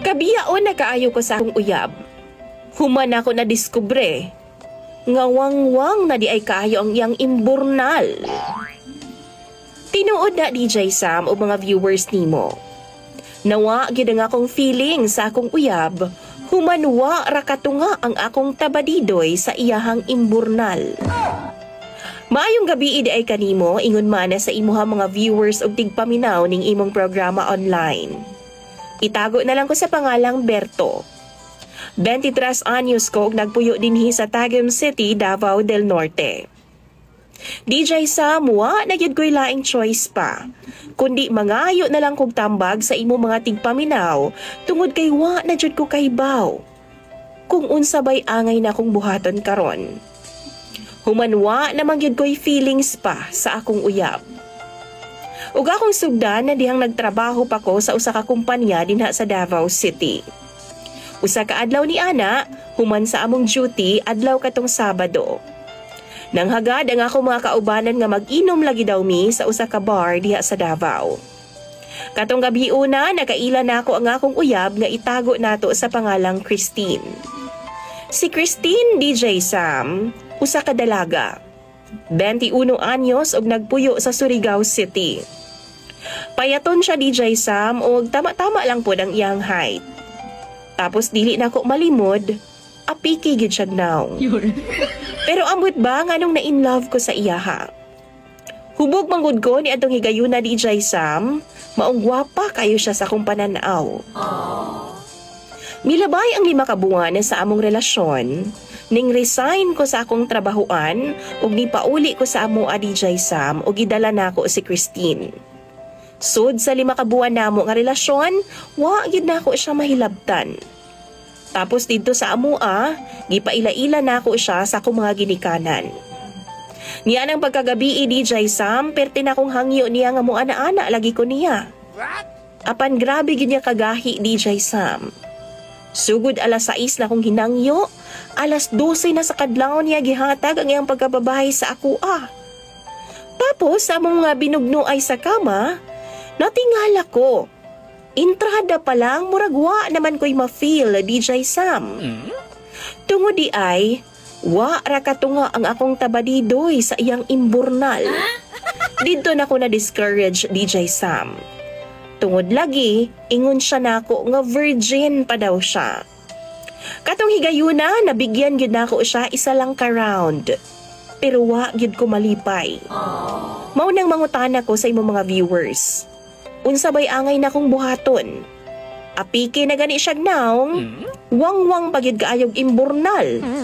Kabiyaon na kaayo ko sa akong uyab. Human ako na diskubre. Ngawang-wang na di ay kaayo ang iyang imburnal. Tinuod na DJ Sam o mga viewers nimo. Nawa gid ang akong feeling sa akong uyab, humanwa ra katunga ang akong tabadidoy sa iyahang imburnal. Maayong gabi idi ay kanimo, ingon mana sa imuha mga viewers og tigpaminaw ning imong programa online. Itago na lang ko sa pangalang Berto. 23 anyos ko ug nagpuyo dinhi sa Tagum City, Davao del Norte. DJ Sam, wa na gyud ko'y laing choice pa, kundi mangayo na lang kog tambag sa imo mga tigpaminaw tungod kay wa na jud ko kaybaw kung unsa bay angay na kong buhaton karon. Humanwa naman gyud ko'y feelings pa sa akong uyab. Ug akong sugdan na dihang nagtrabaho pa ko sa usa ka kumpanya dinha sa Davao City. Usa ka adlaw ni ana, human sa among duty adlaw katong Sabado. Nang hagad ang ako mga kaubanan nga mag-inom lagi daw mi sa usa ka bar diha sa Davao. Katong gabi una, nakaila na ako ang akong uyab nga itago nato sa pangalang Christine. Si Christine, DJ Sam, usa ka dalaga. 21 anyos og nagpuyo sa Surigao City. Payaton siya DJ Sam og tama-tama lang pod ang iyang height. Tapos dili na ko malimod, apiki gid siya now. Pero ambot ba nganong na in love ko sa iyaha? Hubog manggod ko ni atong higayuna DJ Sam, maong gwapa kayo siya sa akong pananaw. Milabay ang 5 ka buwan sa among relasyon, ning resign ko sa akong trabahuan ug nipauli ko sa amo a DJ Sam ug gidala nako si Christine. Sud sa 5 ka buwan namo nga relasyon, wa gid nako siya mahilabtan. Tapos dito sa amua, gipaila-ila na ako siya sa akong mga ginikanan. Niya nang pagkagabi DJ Sam, perti na akong hangyo niya nga mo ana-ana lagi ko niya. Apan grabe gid niya kagahi DJ Sam. Sugod alas 6 na akong hinangyo, alas 12 na sa kadlaw niya gihatag ang iyang pagkababahay sa ako Tapos sa among nga binugno ay sa kama, natingala ko. Intrada pa lang, muragwa naman ko'y ma-feel, DJ Sam. Tungod di ay, wa ra katunga ang akong tabadidoy sa iyang imburnal. Dito na ko na-discourage, DJ Sam. Tungod lagi, ingon siya nako nga virgin pa daw siya. Katong higayuna, nabigyan gyud nako siya isa lang ka round. Pero wa gyud ko malipay. Mao nang mangutana ko sa imong mga viewers. Unsa bay angay na kong buhaton? Apiki na gani siya naong, wang-wang pagyud kaayog imburnal.